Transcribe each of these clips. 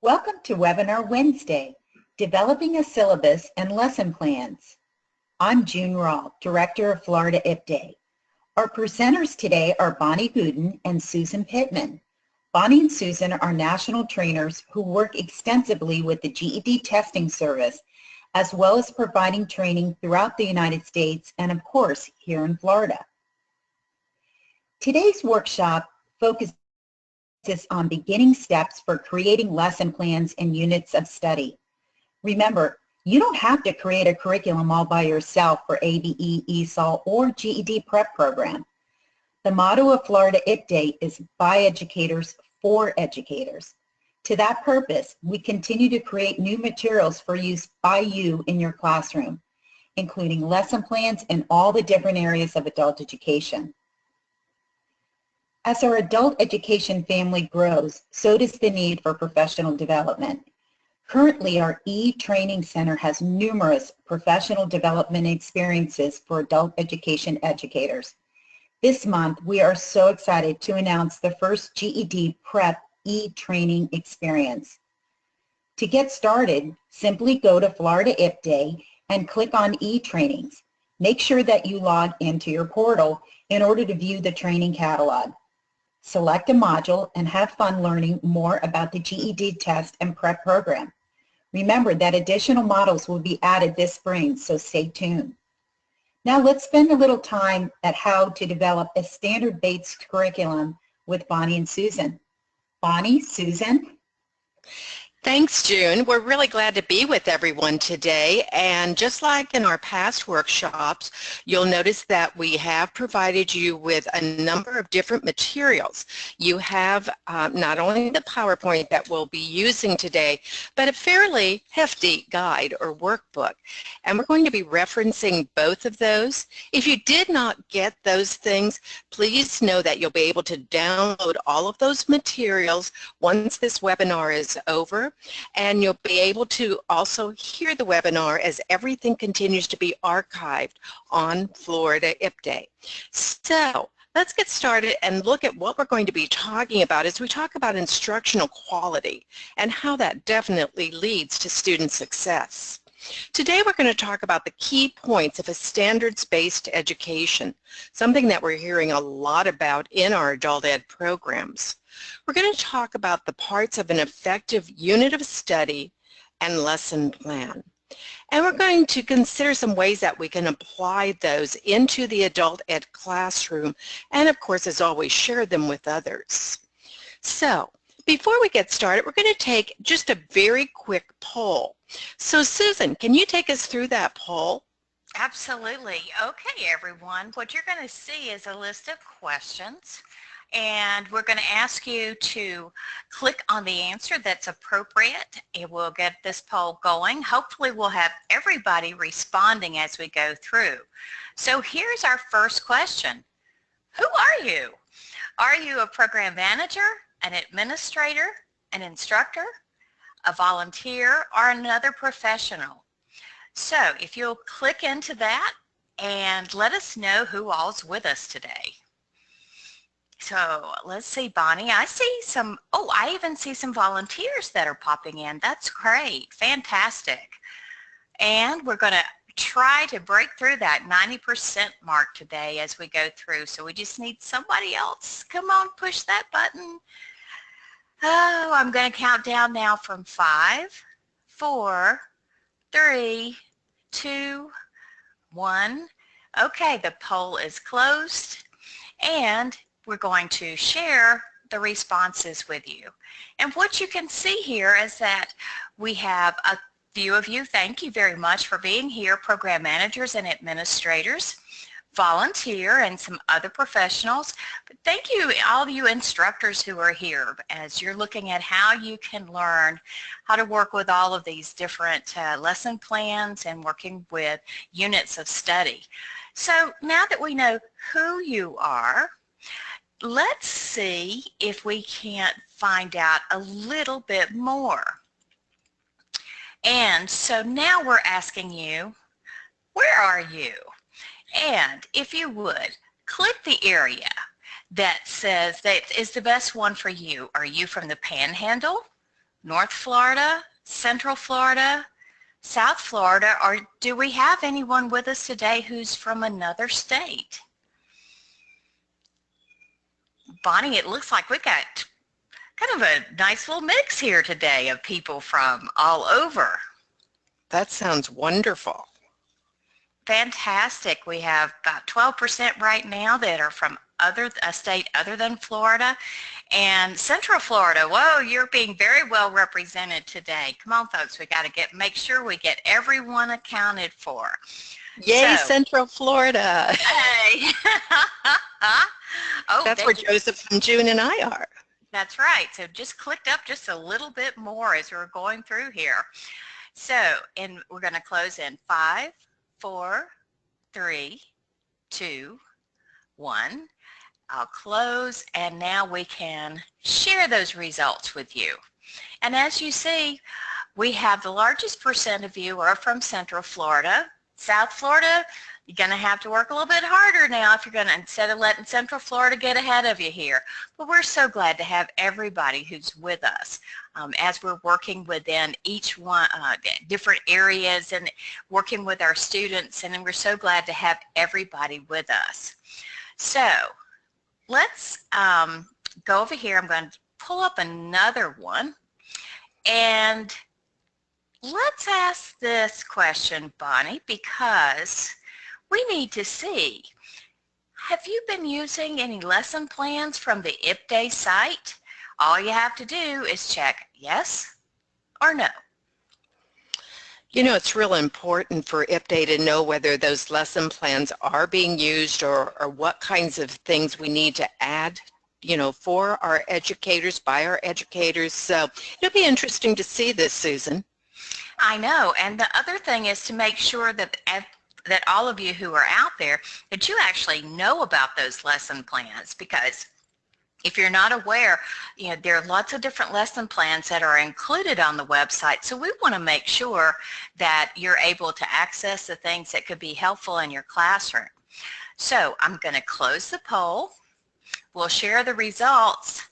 Welcome to Webinar Wednesday, Developing a Syllabus and Lesson Plans. I'm June Rawl, Director of Florida IPDAY. Our presenters today are Bonnie Gooden and Susan Pittman. Bonnie and Susan are national trainers who work extensively with the GED testing service, as well as providing training throughout the United States and, of course, here in Florida. Today's workshop focuses on beginning steps for creating lesson plans and units of study. Remember, you don't have to create a curriculum all by yourself for ABE, ESOL, or GED prep program. The motto of Florida IPDAY is by educators for educators. To that purpose, we continue to create new materials for use by you in your classroom, including lesson plans in all the different areas of adult education. As our adult education family grows, so does the need for professional development. Currently, our e-training center has numerous professional development experiences for adult education educators. This month, we are so excited to announce the first GED Prep e-training experience. To get started, simply go to Florida IPDAY and click on e-trainings. Make sure that you log into your portal in order to view the training catalog. Select a module and have fun learning more about the GED test and prep program. Remember that additional modules will be added this spring, so stay tuned. Now let's spend a little time at how to develop a standard-based curriculum with Bonnie and Susan. Bonnie, Susan? Thanks, June. We're really glad to be with everyone today, and just like in our past workshops, you'll notice that we have provided you with a number of different materials. You have not only the PowerPoint that we'll be using today, but a fairly hefty guide or workbook, and we're going to be referencing both of those. If you did not get those things, please know that you'll be able to download all of those materials once this webinar is over. And you'll be able to also hear the webinar as everything continues to be archived on Florida IPDAY. So let's get started and look at what we're going to be talking about as we talk about instructional quality and how that definitely leads to student success. Today we're going to talk about the key points of a standards-based education, something that we're hearing a lot about in our adult ed programs. We're going to talk about the parts of an effective unit of study and lesson plan. And we're going to consider some ways that we can apply those into the adult ed classroom and, of course, as always, share them with others. So before we get started, we're going to take just a very quick poll. So Susan, can you take us through that poll? Absolutely. Okay, everyone. What you're going to see is a list of questions, and we're going to ask you to click on the answer that's appropriate. It will get this poll going. Hopefully we'll have everybody responding as we go through. So here's our first question. Who are you? Are you a program manager, an administrator, an instructor, a volunteer, or another professional? So if you'll click into that and let us know who all's with us today. So let's see, Bonnie, I see some, oh, I even see some volunteers that are popping in. That's great, fantastic. And we're going to try to break through that 90% mark today as we go through. So we just need somebody else. Come on, push that button. Oh, I'm going to count down now from 5, 4, 3, 2, 1. Okay, the poll is closed, and we're going to share the responses with you. And what you can see here is that we have a few of you. Thank you very much for being here, program managers and administrators, volunteer, and some other professionals. But thank you, all of you instructors who are here as you're looking at how you can learn how to work with all of these different lesson plans and working with units of study. So now that we know who you are, let's see if we can't find out a little bit more. And so now we're asking you, where are you? And if you would, click the area that says that is the best one for you. Are you from the Panhandle, North Florida, Central Florida, South Florida, or do we have anyone with us today who's from another state? Bonnie, it looks like we got kind of a nice little mix here today of people from all over. That sounds wonderful. Fantastic. We have about 12% right now that are from a state other than Florida. And Central Florida, whoa, you're being very well represented today. Come on, folks, we got to make sure we get everyone accounted for. Yay, So, Central Florida. Hey. Oh, that's where Joseph and June and I are. That's right. So just clicked up just a little bit more as we're going through here. So, and we're going to close in 5, 4, 3, 2, 1. I'll close, and now we can share those results with you. And as you see, we have the largest percent of you are from Central Florida. South Florida, you're going to have to work a little bit harder now if you're going to, instead of letting Central Florida get ahead of you here. But we're so glad to have everybody who's with us as we're working within each one, different areas and working with our students, and we're so glad to have everybody with us. So let's go over here. I'm going to pull up another one, and let's ask this question, Bonnie, because we need to see, have you been using any lesson plans from the IPDAY site? All you have to do is check yes or no. You know, it's real important for IPDAY to know whether those lesson plans are being used or what kinds of things we need to add, you know, for our educators, by our educators. So it'll be interesting to see this, Susan. I know, and the other thing is to make sure that all of you who are out there, that you actually know about those lesson plans, because if you're not aware, you know, there are lots of different lesson plans that are included on the website. So we want to make sure that you're able to access the things that could be helpful in your classroom. So I'm going to close the poll. We'll share the results.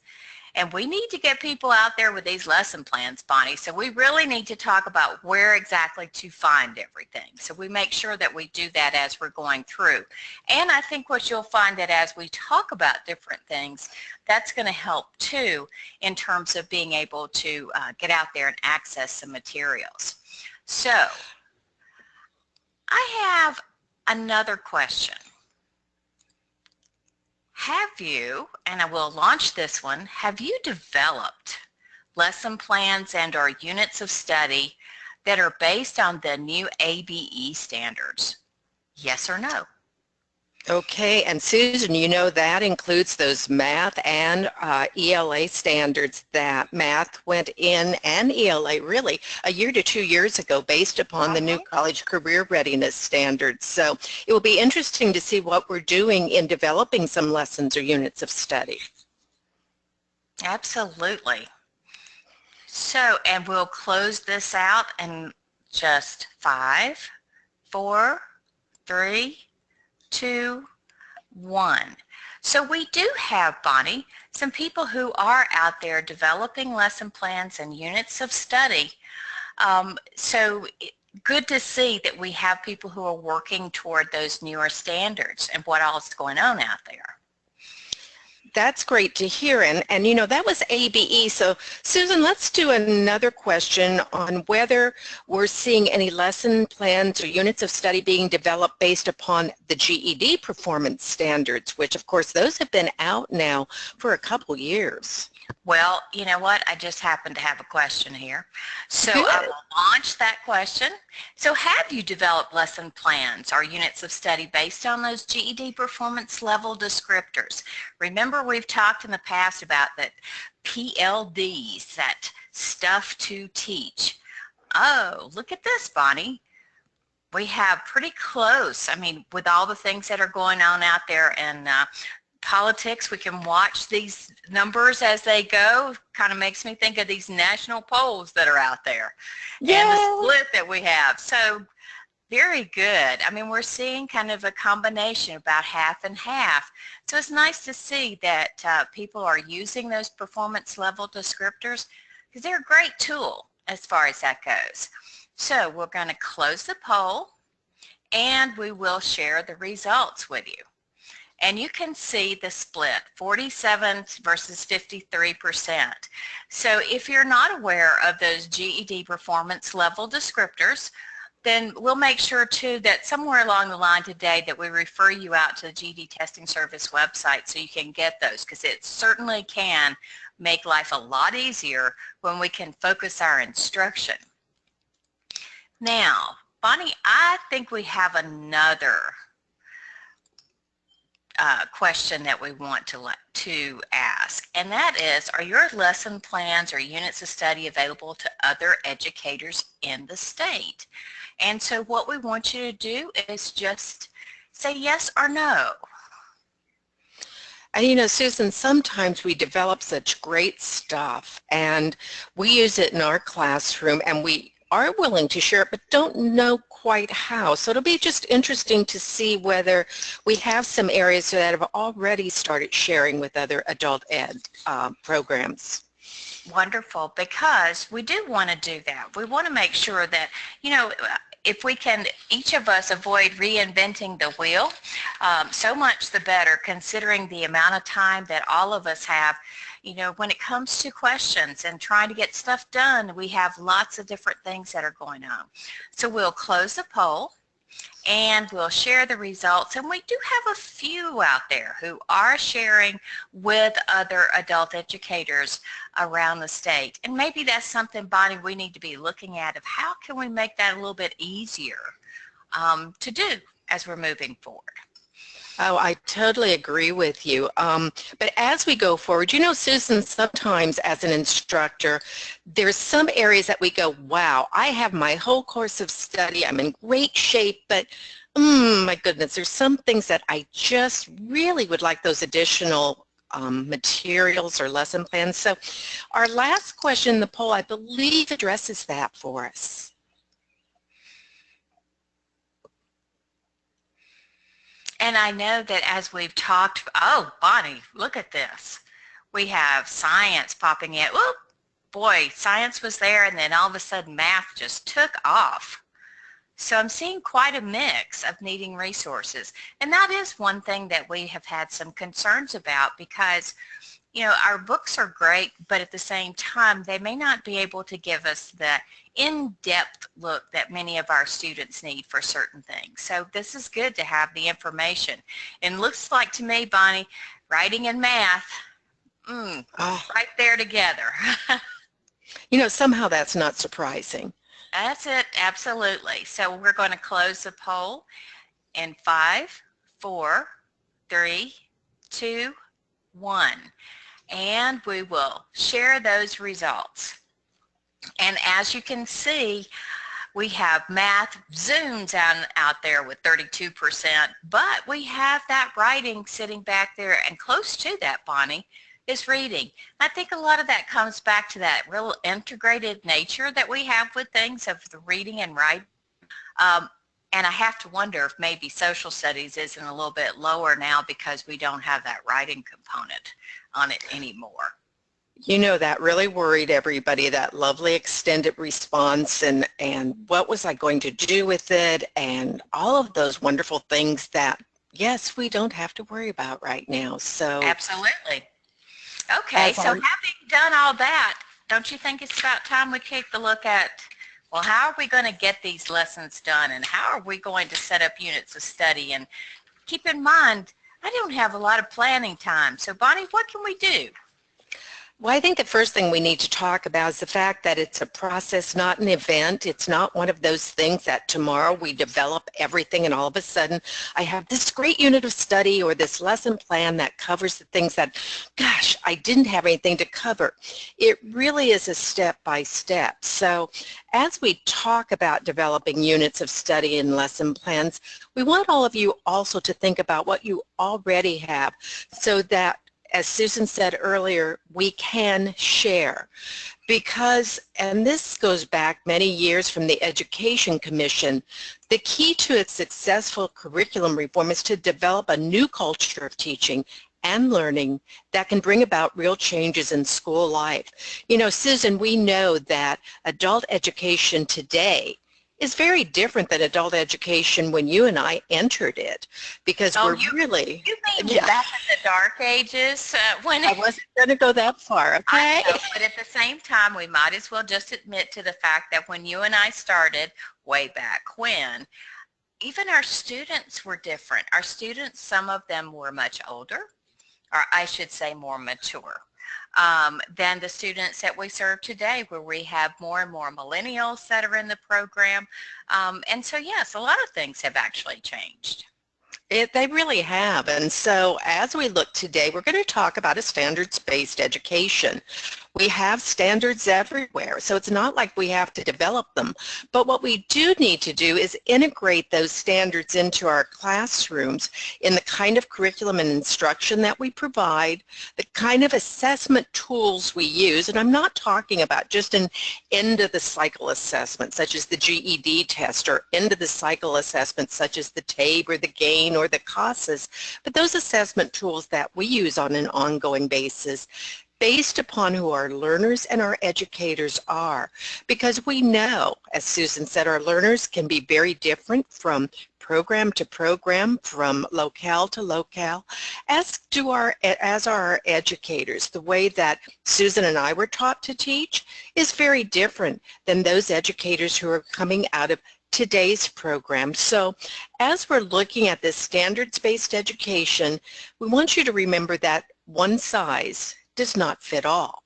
And we need to get people out there with these lesson plans, Bonnie. So we really need to talk about where exactly to find everything. So we make sure that we do that as we're going through. And I think what you'll find that as we talk about different things, that's going to help too in terms of being able to get out there and access some materials. So I have another question. Have you, and I will launch this one, have you developed lesson plans and or units of study that are based on the new ABE standards? Yes or no? Okay, and Susan, you know that includes those math and ELA standards that math went in, and ELA really a year to 2 years ago based upon the new college career readiness standards. So it will be interesting to see what we're doing in developing some lessons or units of study. Absolutely. So, and we'll close this out in just 5, 4, 3, 2, 1. So we do have, Bonnie, some people who are out there developing lesson plans and units of study. So good to see that we have people who are working toward those newer standards and what all is going on out there. That's great to hear, and you know, that was ABE. So Susan, let's do another question on whether we're seeing any lesson plans or units of study being developed based upon the GED performance standards, which of course those have been out now for a couple years. Well, you know what? I just happen to have a question here. So I will launch that question. So have you developed lesson plans or units of study based on those GED performance level descriptors? Remember, we've talked in the past about that PLDs, that stuff to teach. Oh, look at this, Bonnie. We have pretty close. I mean, with all the things that are going on out there in politics, we can watch these numbers as they go. Kind of makes me think of these national polls that are out there. Yeah. And the split that we have. So very good. I mean, we're seeing kind of a combination, about half and half. So it's nice to see that people are using those performance level descriptors. because they're a great tool as far as that goes. So we're going to close the poll and we will share the results with you. And you can see the split, 47 versus 53%. So if you're not aware of those GED performance level descriptors, then we'll make sure too that somewhere along the line today that we refer you out to the GED Testing Service website so you can get those, because it certainly can make life a lot easier when we can focus our instruction. Now, Bonnie, I think we have another question that we want to ask, and that is, are your lesson plans or units of study available to other educators in the state? And so what we want you to do is just say yes or no. And you know, Susan, sometimes we develop such great stuff and we use it in our classroom and we are willing to share it but don't know quite how. So it'll be just interesting to see whether we have some areas that have already started sharing with other adult ed programs. Wonderful, because we do want to do that. We want to make sure that, you know, if we can, each of us avoid reinventing the wheel, so much the better, considering the amount of time that all of us have. You know, when it comes to questions and trying to get stuff done, we have lots of different things that are going on. So we'll close the poll and we'll share the results. And we do have a few out there who are sharing with other adult educators around the state. And maybe that's something, Bonnie, we need to be looking at, of how can we make that a little bit easier to do as we're moving forward. Oh, I totally agree with you. But as we go forward, you know, Susan, sometimes as an instructor, there's some areas that we go, wow, I have my whole course of study, I'm in great shape, but my goodness, there's some things that I just really would like those additional materials or lesson plans. So our last question in the poll, I believe, addresses that for us. And I know that as we've talked, oh, Bonnie, look at this. We have science popping in. Oh, boy, science was there, and then all of a sudden math just took off. So I'm seeing quite a mix of needing resources. And that is one thing that we have had some concerns about, because, you know, our books are great, but at the same time, they may not be able to give us the in-depth look that many of our students need for certain things. So this is good to have the information. And looks like to me, Bonnie, writing and math, right there together. You know, somehow that's not surprising. That's it, absolutely. So we're going to close the poll in 5, 4, 3, 2, 1. And we will share those results. And as you can see, we have math zooms out there with 32%, but we have that writing sitting back there, and close to that, Bonnie, is reading. I think a lot of that comes back to that real integrated nature that we have with things of the reading and writing. And I have to wonder if maybe social studies isn't a little bit lower now because we don't have that writing component on it anymore. You know, that really worried everybody, that lovely extended response, and what was I going to do with it, and all of those wonderful things that, yes, we don't have to worry about right now. So absolutely. Okay, so having done all that, don't you think it's about time we take a look at, well, how are we going to get these lessons done, and how are we going to set up units of study? And keep in mind, I don't have a lot of planning time. So Bonnie, what can we do? Well, I think the first thing we need to talk about is the fact that it's a process, not an event. It's not one of those things that tomorrow we develop everything and all of a sudden I have this great unit of study or this lesson plan that covers the things that, gosh, I didn't have anything to cover. It really is a step by step. So as we talk about developing units of study and lesson plans, we want all of you also to think about what you already have so that, as Susan said earlier, we can share. Because, and this goes back many years from the Education Commission, the key to a successful curriculum reform is to develop a new culture of teaching and learning that can bring about real changes in school life. You know, Susan, we know that adult education today is very different than adult education when you and I entered it, because Oh, we're you really, mean yeah, back in the dark ages when I wasn't going to go that far, okay? I know, but at the same time, we might as well just admit to the fact that when you and I started way back when, even our students were different. Our students, some of them were much older, or I should say more mature, than the students that we serve today, where we have more and more millennials that are in the program. And so, yes, a lot of things have actually changed. They really have. And so as we look today, we're going to talk about a standards-based education. We have standards everywhere, so it's not like we have to develop them. But what we do need to do is integrate those standards into our classrooms in the kind of curriculum and instruction that we provide, the kind of assessment tools we use. And I'm not talking about just an end-of-the-cycle assessment, such as the GED test, or end-of-the-cycle assessments, such as the TABE or the GAIN or the CASAS, but those assessment tools that we use on an ongoing basis based upon who our learners and our educators are. Because we know, as Susan said, our learners can be very different from program to program, from locale to locale, as are our educators. The way that Susan and I were taught to teach is very different than those educators who are coming out of today's program. So as we're looking at this standards-based education, we want you to remember that one size does not fit all.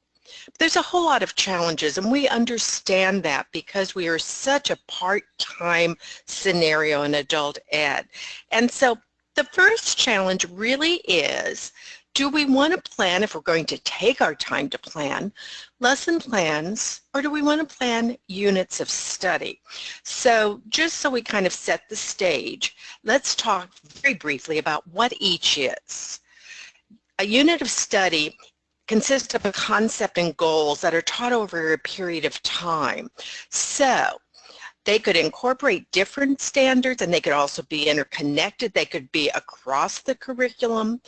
There's a whole lot of challenges, and we understand that because we are such a part-time scenario in adult ed. And so the first challenge really is, do we want to plan, if we're going to take our time to plan, lesson plans, or do we want to plan units of study? So just so we kind of set the stage, let's talk very briefly about what each is. A unit of study consists of a concept and goals that are taught over a period of time. So they could incorporate different standards, and they could also be interconnected. They could be across the curriculum.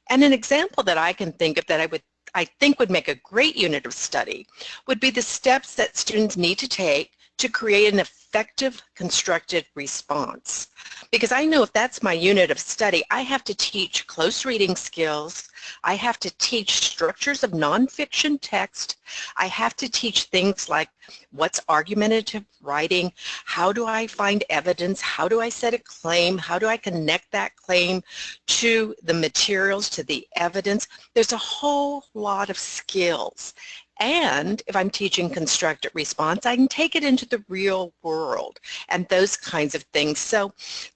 And an example that I can think of that I think would make a great unit of study would be the steps that students need to take to create an effective constructed response. Because I know if that's my unit of study, I have to teach close reading skills, I have to teach structures of nonfiction text, I have to teach things like what's argumentative writing, how do I find evidence, how do I set a claim, how do I connect that claim to the materials, to the evidence. There's a whole lot of skills. And if I'm teaching constructed response, I can take it into the real world and those kinds of things. So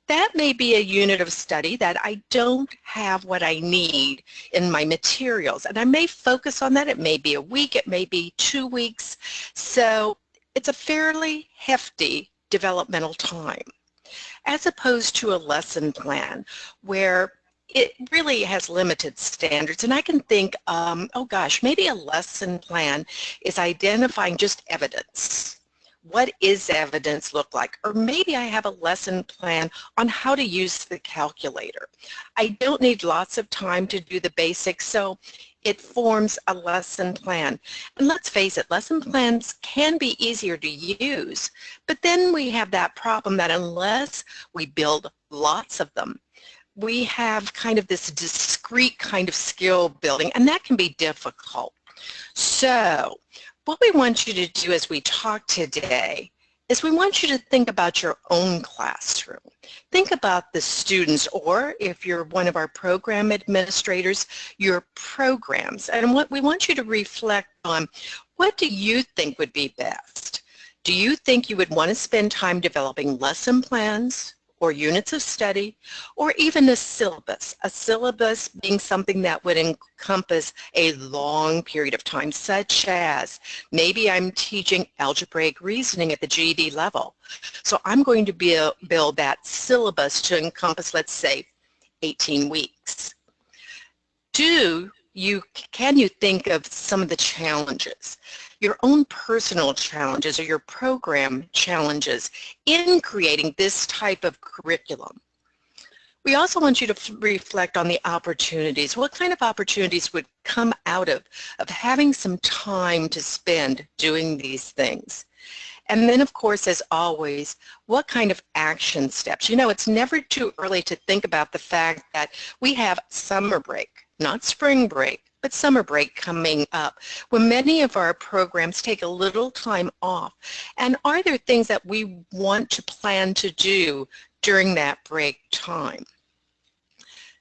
that may be a unit of study that I don't have what I need in my materials. And I may focus on that. It may be a week, it may be 2 weeks. So it's a fairly hefty developmental time, as opposed to a lesson plan where it really has limited standards. And I can think, oh gosh, maybe a lesson plan is identifying just evidence. What is evidence look like? Or maybe I have a lesson plan on how to use the calculator. I don't need lots of time to do the basics, so it forms a lesson plan. And let's face it, lesson plans can be easier to use, but then we have that problem that unless we build lots of them, we have kind of this discrete kind of skill building, and that can be difficult. So what we want you to do as we talk today is we want you to think about your own classroom. Think about the students, or if you're one of our program administrators, your programs. And what we want you to reflect on, what do you think would be best? Do you think you would want to spend time developing lesson plans, or units of study, or even a syllabus being something that would encompass a long period of time, such as maybe I'm teaching algebraic reasoning at the GED level. So I'm going to build that syllabus to encompass, let's say, 18 weeks. Can you think of some of the challenges, your own personal challenges or your program challenges in creating this type of curriculum? We also want you to reflect on the opportunities. What kind of opportunities would come out of having some time to spend doing these things? And then, of course, as always, what kind of action steps? You know, it's never too early to think about the fact that we have summer break, not spring break, but summer break coming up, when many of our programs take a little time off. And are there things that we want to plan to do during that break time?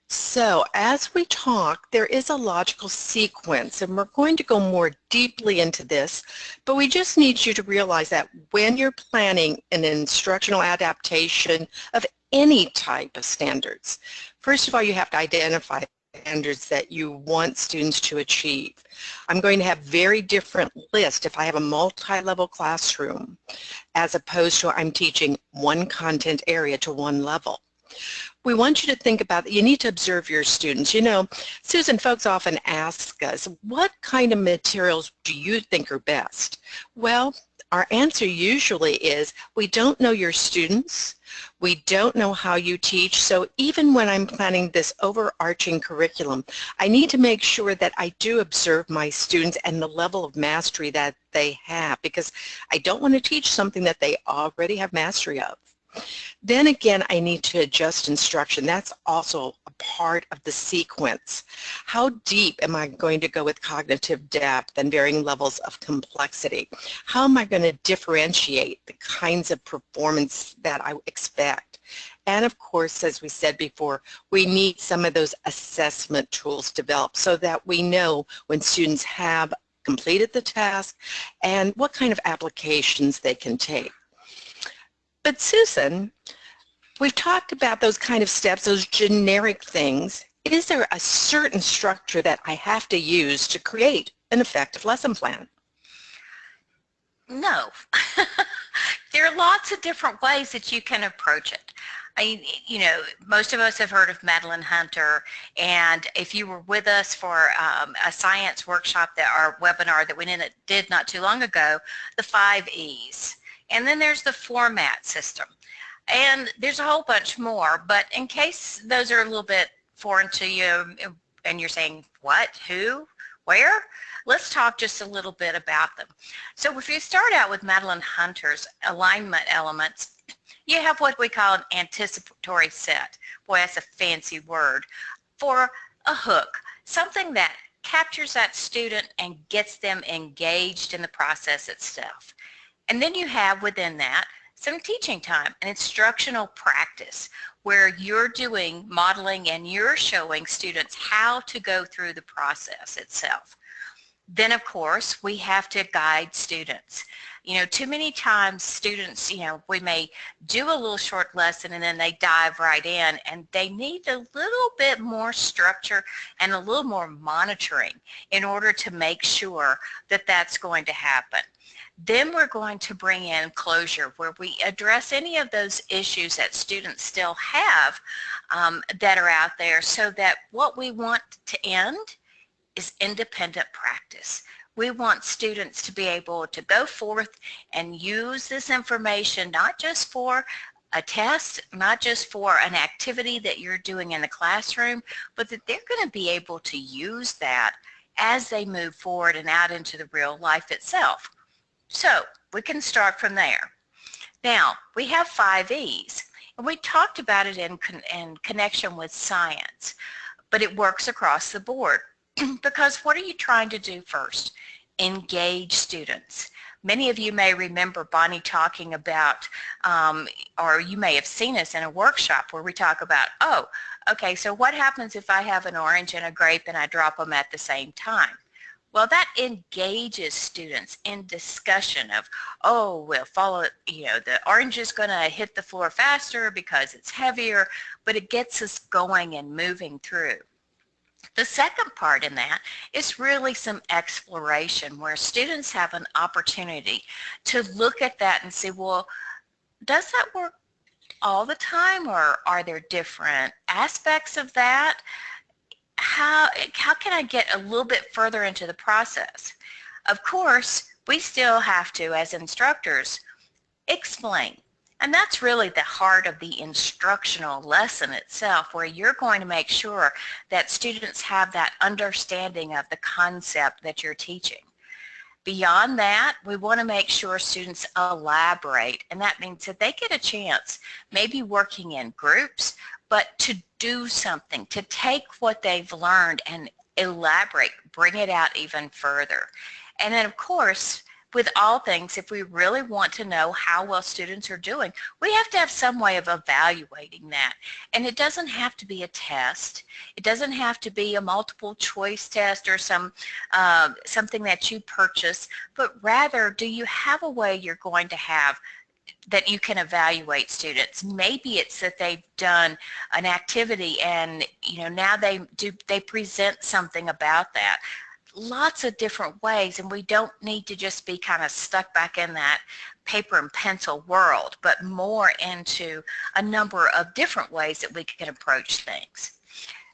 So as we talk, there is a logical sequence, and we're going to go more deeply into this, but we just need you to realize that when you're planning an instructional adaptation of any type of standards, first of all, you have to identify standards that you want students to achieve. I'm going to have very different lists if I have a multi-level classroom as opposed to I'm teaching one content area to one level. We want you to think about, you need to observe your students. You know, Susan, folks often ask us, what kind of materials do you think are best? Well, our answer usually is, we don't know your students, we don't know how you teach, so even when I'm planning this overarching curriculum, I need to make sure that I do observe my students and the level of mastery that they have, because I don't want to teach something that they already have mastery of. Then again, I need to adjust instruction. That's also a part of the sequence. How deep am I going to go with cognitive depth and varying levels of complexity? How am I going to differentiate the kinds of performance that I expect? And of course, as we said before, we need some of those assessment tools developed so that we know when students have completed the task and what kind of applications they can take. But Susan, we've talked about those kind of steps, those generic things. Is there a certain structure that I have to use to create an effective lesson plan? No. There are lots of different ways that you can approach it. You know, most of us have heard of Madeline Hunter, and if you were with us for a science workshop or webinar that we did not too long ago, the 5 E's. And then there's the format system. And there's a whole bunch more, but in case those are a little bit foreign to you and you're saying, what, who, where? Let's talk just a little bit about them. So if you start out with Madeline Hunter's alignment elements, you have what we call an anticipatory set. Boy, that's a fancy word. For a hook, something that captures that student and gets them engaged in the process itself. And then you have within that some teaching time, an instructional practice where you're doing modeling and you're showing students how to go through the process itself. Then of course we have to guide students. You know, too many times students, you know, we may do a little short lesson and then they dive right in, and they need a little bit more structure and a little more monitoring in order to make sure that that's going to happen. Then we're going to bring in closure, where we address any of those issues that students still have that are out there, so that what we want to end is independent practice. We want students to be able to go forth and use this information not just for a test, not just for an activity that you're doing in the classroom, but that they're going to be able to use that as they move forward and out into the real life itself. So we can start from there. Now, we have 5 E's, and we talked about it in connection with science, but it works across the board. Because what are you trying to do first? Engage students. Many of you may remember Bonnie talking about, or you may have seen us in a workshop where we talk about, oh, okay, so what happens if I have an orange and a grape and I drop them at the same time? Well, that engages students in discussion of, oh, we'll follow, you know, the orange is going to hit the floor faster because it's heavier, but it gets us going and moving through. The second part in that is really some exploration, where students have an opportunity to look at that and say, well, does that work all the time, or are there different aspects of that? How can I get a little bit further into the process? Of course, we still have to, as instructors, explain. And that's really the heart of the instructional lesson itself, where you're going to make sure that students have that understanding of the concept that you're teaching. Beyond that, we want to make sure students elaborate, and that means that they get a chance, maybe working in groups, but to do something, to take what they've learned and elaborate, bring it out even further. And then, of course, with all things, if we really want to know how well students are doing, we have to have some way of evaluating that. And it doesn't have to be a test. It doesn't have to be a multiple choice test or something that you purchase, but rather, do you have a way you're going to have that you can evaluate students? Maybe it's that they've done an activity and now they present something about that. Lots of different ways, and we don't need to just be kind of stuck back in that paper and pencil world, but more into a number of different ways that we can approach things.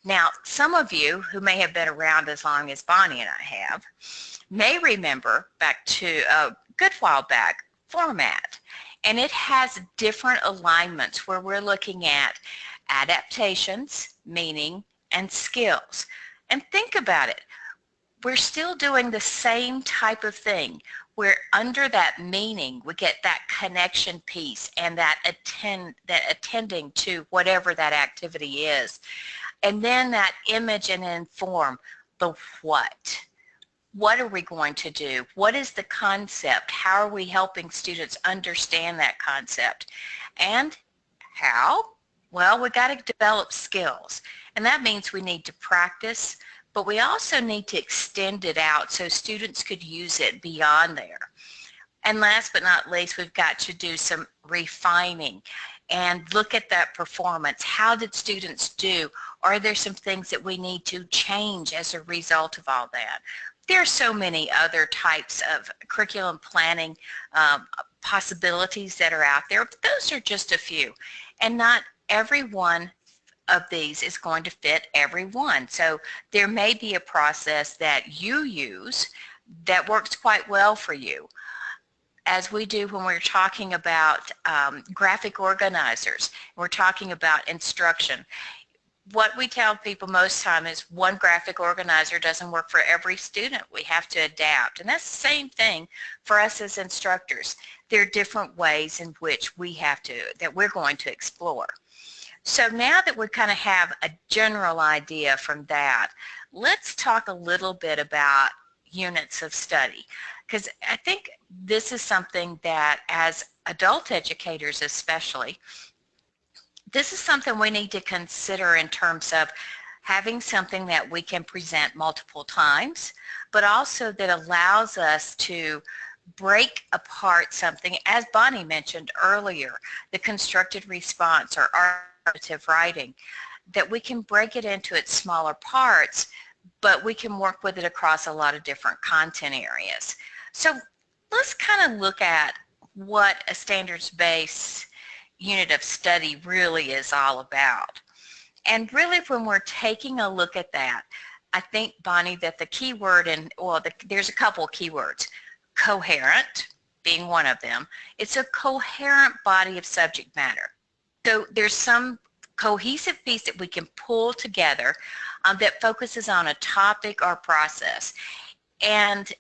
Now, some of you who may have been around as long as Bonnie and I have may remember back to a good while back format, and it has different alignments where we're looking at adaptations, meaning, and skills. And think about it. We're still doing the same type of thing, where under that meaning we get that connection piece and that attending to whatever that activity is. And then that image and inform, the what. What are we going to do? What is the concept? How are we helping students understand that concept? And how? Well, we got to develop skills. And that means we need to practice, but we also need to extend it out so students could use it beyond there. And last but not least, we've got to do some refining and look at that performance. How did students do? Are there some things that we need to change as a result of all that? There are so many other types of curriculum planning possibilities that are out there, but those are just a few. And not every one of these is going to fit everyone. So there may be a process that you use that works quite well for you. As we do when we're talking about graphic organizers, we're talking about instruction. What we tell people most time is one graphic organizer doesn't work for every student. We have to adapt. And that's the same thing for us as instructors. There are different ways in which that we're going to explore. So now that we kind of have a general idea from that, let's talk a little bit about units of study, because I think this is something that as adult educators especially, this is something we need to consider in terms of having something that we can present multiple times, but also that allows us to break apart something, as Bonnie mentioned earlier, the constructed response or argumentative writing, that we can break it into its smaller parts, but we can work with it across a lot of different content areas. So let's kind of look at what a standards-based unit of study really is all about. And really when we're taking a look at that, I think, Bonnie, that the key word, there's a couple of keywords, coherent being one of them. It's a coherent body of subject matter. So there's some cohesive piece that we can pull together that focuses on a topic or process. And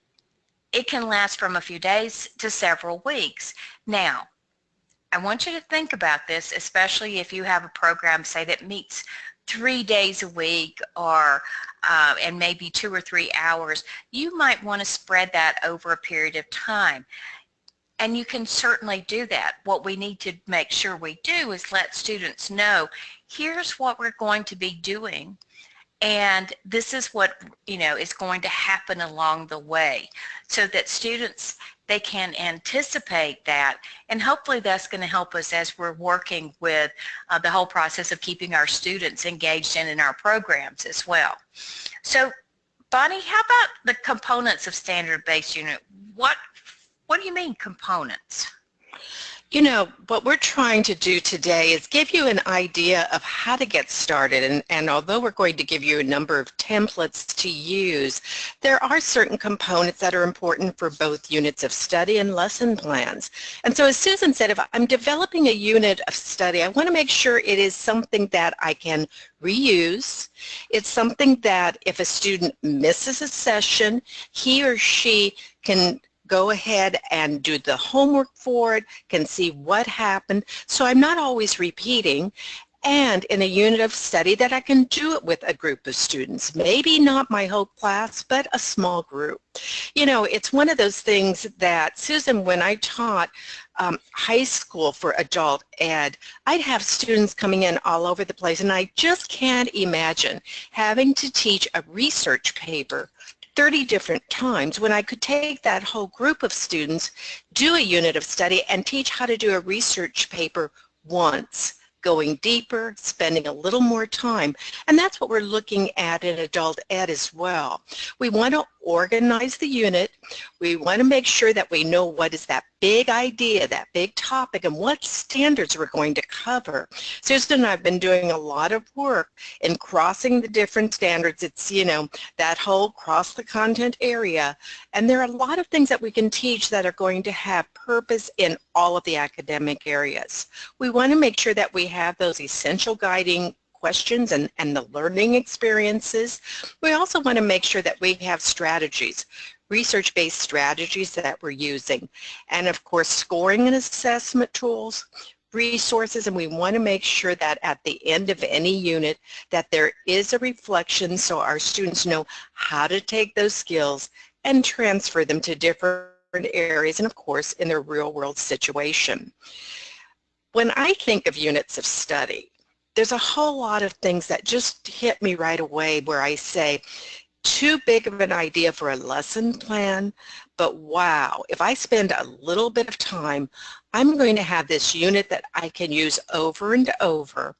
it can last from a few days to several weeks. Now, I want you to think about this, especially if you have a program, say, that meets 3 days a week or and maybe 2 or 3 hours. You might want to spread that over a period of time. And you can certainly do that. What we need to make sure we do is let students know, here's what we're going to be doing, and this is what is going to happen along the way, so that students, they can anticipate that, and hopefully that's going to help us as we're working with the whole process of keeping our students engaged in our programs as well. So Bonnie, how about the components of standard-based unit? What do you mean components? You know, what we're trying to do today is give you an idea of how to get started. And although we're going to give you a number of templates to use, there are certain components that are important for both units of study and lesson plans. And so as Susan said, if I'm developing a unit of study, I want to make sure it is something that I can reuse. It's something that if a student misses a session, he or she can go ahead and do the homework for it, can see what happened, so I'm not always repeating, and in a unit of study that I can do it with a group of students, maybe not my whole class, but a small group. You know, it's one of those things that, Susan, when I taught high school for adult ed, I'd have students coming in all over the place, and I just can't imagine having to teach a research paper 30 different times when I could take that whole group of students, do a unit of study, and teach how to do a research paper once, going deeper, spending a little more time. And that's what we're looking at in adult ed as well. We want to organize the unit. We want to make sure that we know what is that big idea, that big topic, and what standards we're going to cover. Susan and I have been doing a lot of work in crossing the different standards. It's, you know, that whole cross the content area. And there are a lot of things that we can teach that are going to have purpose in all of the academic areas. We want to make sure that we have those essential guiding questions and the learning experiences. We also want to make sure that we have strategies, research-based strategies that we're using, and of course scoring and assessment tools, resources, and we want to make sure that at the end of any unit that there is a reflection so our students know how to take those skills and transfer them to different areas and of course in their real-world situation. When I think of units of study, there's a whole lot of things that just hit me right away where I say, too big of an idea for a lesson plan, but wow, if I spend a little bit of time, I'm going to have this unit that I can use over and over.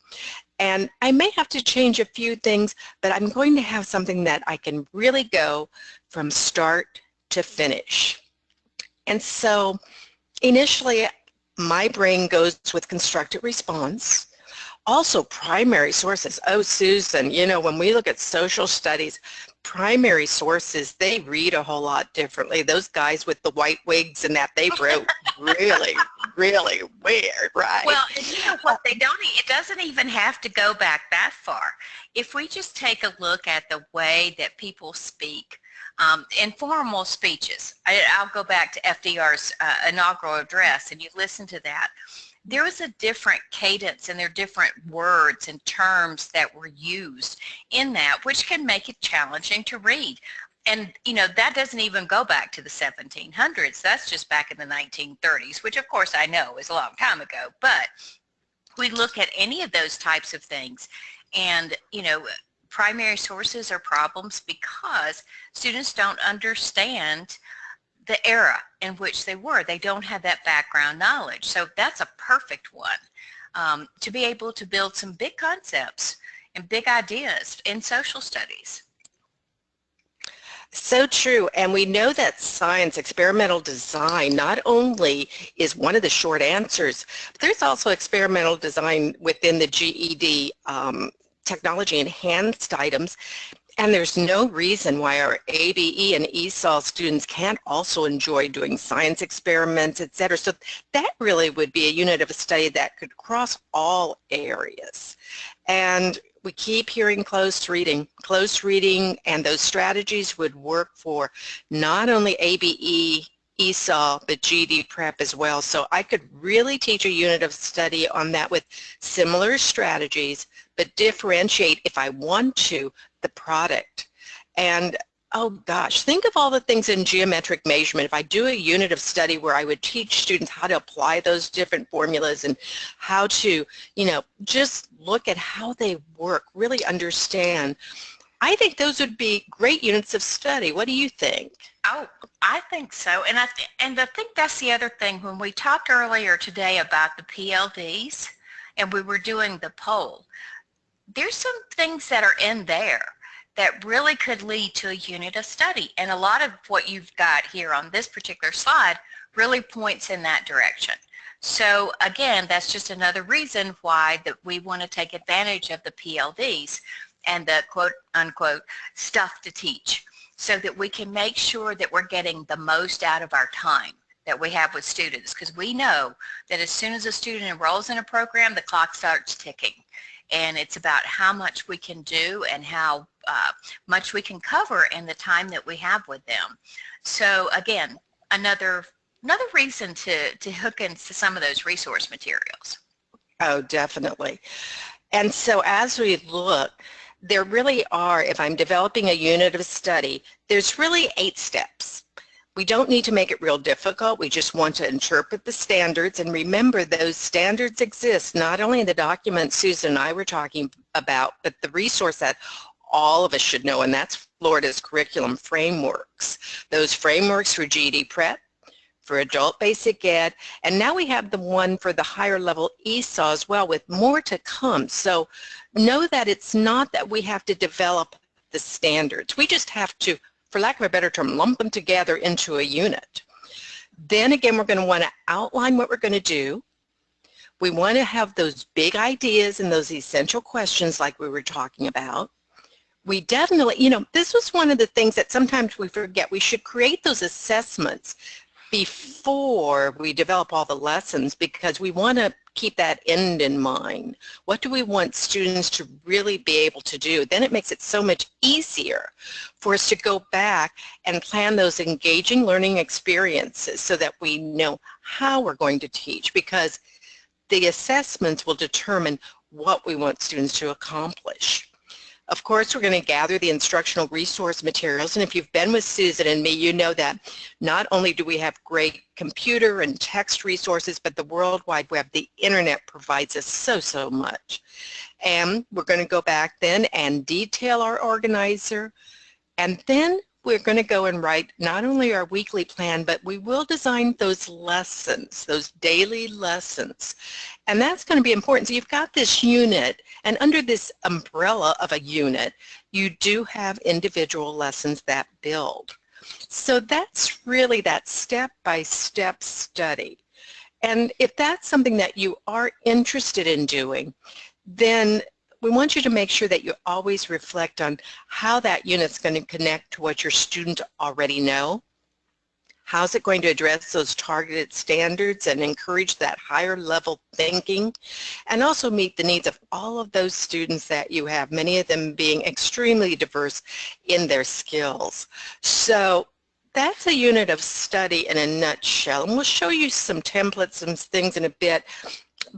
And I may have to change a few things, but I'm going to have something that I can really go from start to finish. And so initially, my brain goes with constructed response. Also, primary sources. Oh, Susan, you know, when we look at social studies, primary sources, they read a whole lot differently. Those guys with the white wigs and that, they wrote really, really weird, right? Well, and you know what, it doesn't even have to go back that far. If we just take a look at the way that people speak, informal speeches, I'll go back to FDR's inaugural address, and you listen to that. There was a different cadence and there are different words and terms that were used in that, which can make it challenging to read. And, you know, that doesn't even go back to the 1700s. That's just back in the 1930s, which of course I know is a long time ago. But we look at any of those types of things and, you know, primary sources are problems because students don't understand the era in which they were. They don't have that background knowledge. So that's a perfect one to be able to build some big concepts and big ideas in social studies. So true, and we know that science, experimental design, not only is one of the short answers, but there's also experimental design within the GED technology enhanced items. And there's no reason why our ABE and ESOL students can't also enjoy doing science experiments, etc. So that really would be a unit of a study that could cross all areas. And we keep hearing close reading, and those strategies would work for not only ABE, ESOL, but GED Prep as well. So I could really teach a unit of study on that with similar strategies, but differentiate, if I want to, the product. And oh gosh, think of all the things in geometric measurement. If I do a unit of study where I would teach students how to apply those different formulas and how to, you know, just look at how they work, really understand, I think those would be great units of study. What do you think? Oh, I think so. And I think that's the other thing. When we talked earlier today about the PLDs and we were doing the poll, there's some things that are in there that really could lead to a unit of study. And a lot of what you've got here on this particular slide really points in that direction. So again, that's just another reason why that we want to take advantage of the PLDs and the quote unquote stuff to teach, so that we can make sure that we're getting the most out of our time that we have with students, because we know that as soon as a student enrolls in a program, the clock starts ticking. And it's about how much we can do and how much we can cover in the time that we have with them. So again, another reason to hook into some of those resource materials. Oh, definitely. And so as we look, there really are, if I'm developing a unit of study, there's really 8 steps. We don't need to make it real difficult. We just want to interpret the standards, and remember those standards exist not only in the document Susan and I were talking about, but the resource that all of us should know, and that's Florida's curriculum frameworks. Those frameworks for GED Prep, for Adult Basic Ed, and now we have the one for the higher level ESOL as well, with more to come. So know that it's not that we have to develop the standards. We just have to, for lack of a better term, lump them together into a unit. Then again, we're going to want to outline what we're going to do. We want to have those big ideas and those essential questions like we were talking about. We definitely, this was one of the things that sometimes we forget. We should create those assessments before we develop all the lessons, because we want to keep that end in mind. What do we want students to really be able to do? Then it makes it so much easier for us to go back and plan those engaging learning experiences so that we know how we're going to teach, because the assessments will determine what we want students to accomplish. Of course, we're going to gather the instructional resource materials, and if you've been with Susan and me, you know that not only do we have great computer and text resources, but the World Wide Web, the internet, provides us so much. And we're going to go back then and detail our organizer, and then we're going to go and write not only our weekly plan, but we will design those lessons, those daily lessons. And that's going to be important. So you've got this unit, and under this umbrella of a unit, you do have individual lessons that build. So that's really that step-by-step study. And if that's something that you are interested in doing, then we want you to make sure that you always reflect on how that unit's going to connect to what your students already know. How's it going to address those targeted standards and encourage that higher level thinking, and also meet the needs of all of those students that you have, many of them being extremely diverse in their skills. So that's a unit of study in a nutshell, and we'll show you some templates, some things in a bit.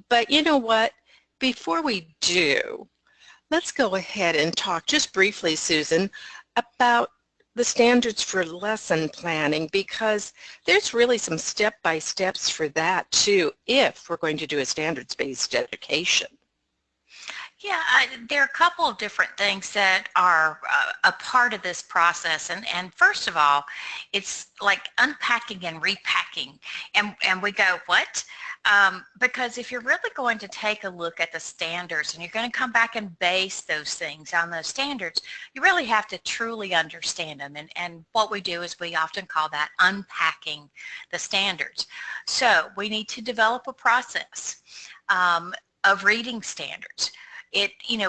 But you know what? Before we do, let's go ahead and talk just briefly, Susan, about the standards for lesson planning, because there's really some step-by-steps for that too if we're going to do a standards-based education. Yeah, there are a couple of different things that are a part of this process, and first of all, it's like unpacking and repacking, and we go, what? Because if you're really going to take a look at the standards and you're going to come back and base those things on those standards, you really have to truly understand them, and what we do is we often call that unpacking the standards. So we need to develop a process of reading standards.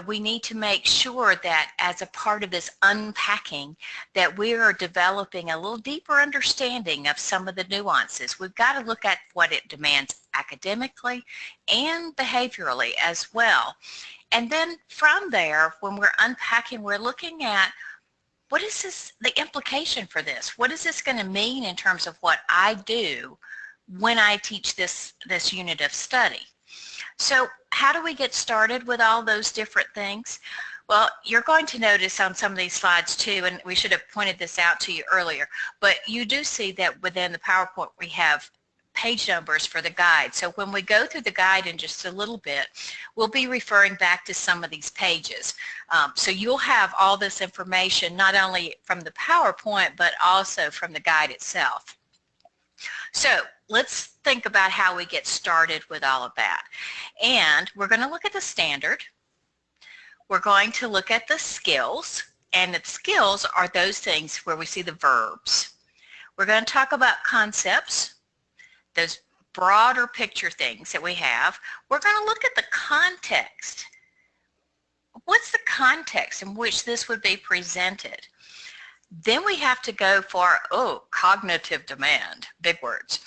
We need to make sure that as a part of this unpacking that we are developing a little deeper understanding of some of the nuances. We've got to look at what it demands academically and behaviorally as well. And then from there, when we're unpacking, we're looking at what is this, the implication for this? What is this going to mean in terms of what I do when I teach this unit of study? So how do we get started with all those different things? Well, you're going to notice on some of these slides too, and we should have pointed this out to you earlier, but you do see that within the PowerPoint we have page numbers for the guide. So when we go through the guide in just a little bit, we'll be referring back to some of these pages. So you'll have all this information not only from the PowerPoint, but also from the guide itself. So let's think about how we get started with all of that. And we're going to look at the standard. We're going to look at the skills, and the skills are those things where we see the verbs. We're going to talk about concepts, those broader picture things that we have, we're going to look at the context. What's the context in which this would be presented? Then we have to go for, cognitive demand, big words.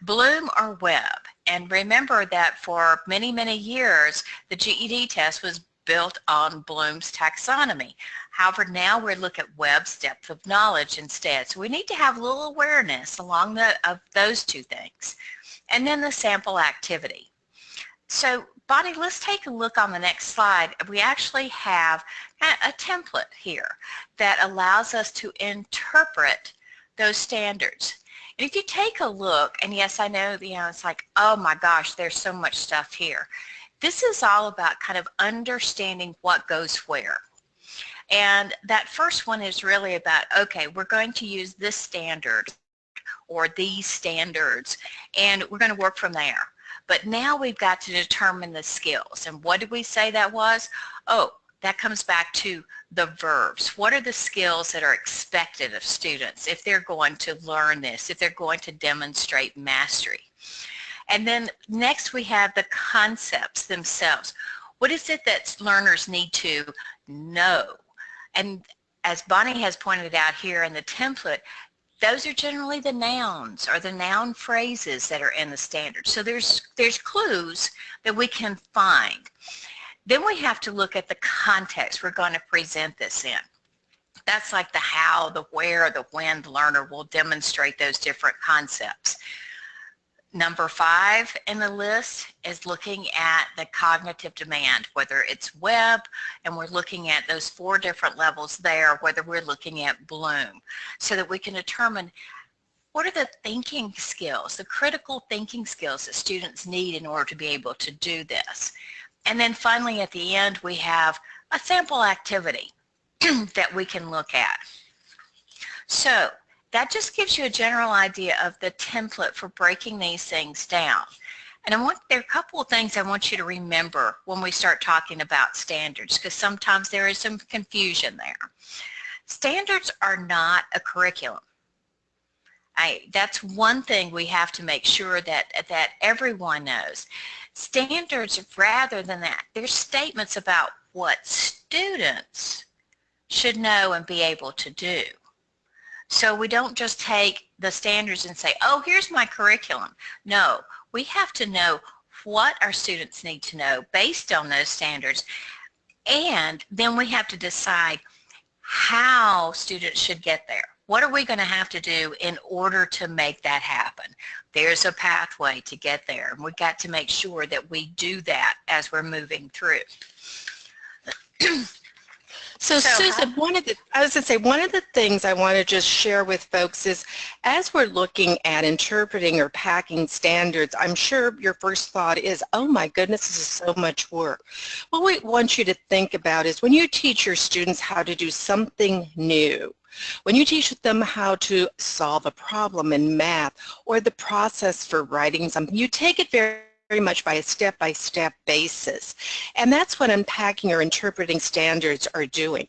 Bloom or Webb. And remember that for many, many years, the GED test was built on Bloom's taxonomy. However, now we look at Webb's depth of knowledge instead. So we need to have a little awareness along of those two things. And then the sample activity. So Bonnie, let's take a look on the next slide. We actually have a template here that allows us to interpret those standards. And if you take a look, and yes, I know, it's like, oh my gosh, there's so much stuff here. This is all about kind of understanding what goes where. And that first one is really about, okay, we're going to use this standard or these standards, and we're going to work from there. But now we've got to determine the skills. And what did we say that was? Oh, that comes back to the verbs. What are the skills that are expected of students if they're going to learn this, if they're going to demonstrate mastery? And then next we have the concepts themselves. What is it that learners need to know? And as Bonnie has pointed out here in the template, those are generally the nouns or the noun phrases that are in the standard. So there's clues that we can find. Then we have to look at the context we're going to present this in. That's like the how, the where, the when the learner will demonstrate those different concepts. Number 5 in the list is looking at the cognitive demand, whether it's Webb, and we're looking at those 4 different levels there, whether we're looking at Bloom, so that we can determine what are the thinking skills, the critical thinking skills that students need in order to be able to do this. And then finally at the end we have a sample activity that we can look at. So that just gives you a general idea of the template for breaking these things down. And there are a couple of things I want you to remember when we start talking about standards, because sometimes there is some confusion there. Standards are not a curriculum. That's one thing we have to make sure that everyone knows. Standards, rather than that, they're statements about what students should know and be able to do. So we don't just take the standards and say, oh, here's my curriculum. No, we have to know what our students need to know based on those standards, and then we have to decide how students should get there. What are we going to have to do in order to make that happen? There's a pathway to get there, and we've got to make sure that we do that as we're moving through. So Susan, one of the things I want to just share with folks is, as we're looking at interpreting or packing standards, I'm sure your first thought is, oh my goodness, this is so much work. What we want you to think about is when you teach your students how to do something new, when you teach them how to solve a problem in math or the process for writing something, you take it very much by a step-by-step basis. And that's what unpacking or interpreting standards are doing.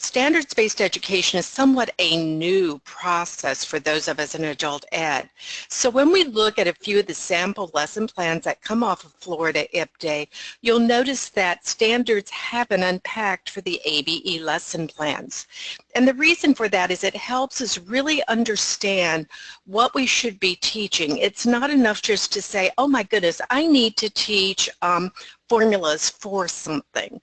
Standards-based education is somewhat a new process for those of us in adult ed. So when we look at a few of the sample lesson plans that come off of Florida IPDA, you'll notice that standards have been unpacked for the ABE lesson plans. And the reason for that is it helps us really understand what we should be teaching. It's not enough just to say, oh my goodness, I need to teach formulas for something.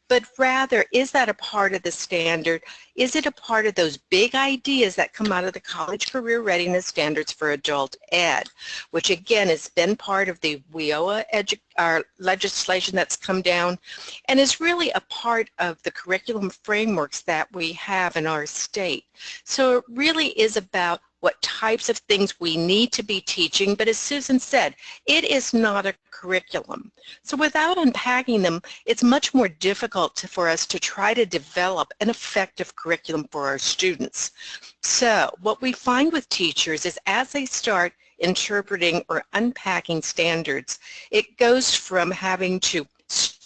But rather, is that a part of the standard? Is it a part of those big ideas that come out of the College Career Readiness Standards for Adult Ed, which again has been part of the WIOA legislation that's come down and is really a part of the curriculum frameworks that we have in our state. So it really is about what types of things we need to be teaching, but as Susan said, it is not a curriculum. So without unpacking them, it's much more difficult for us to try to develop an effective curriculum for our students. So what we find with teachers is as they start interpreting or unpacking standards, it goes from having to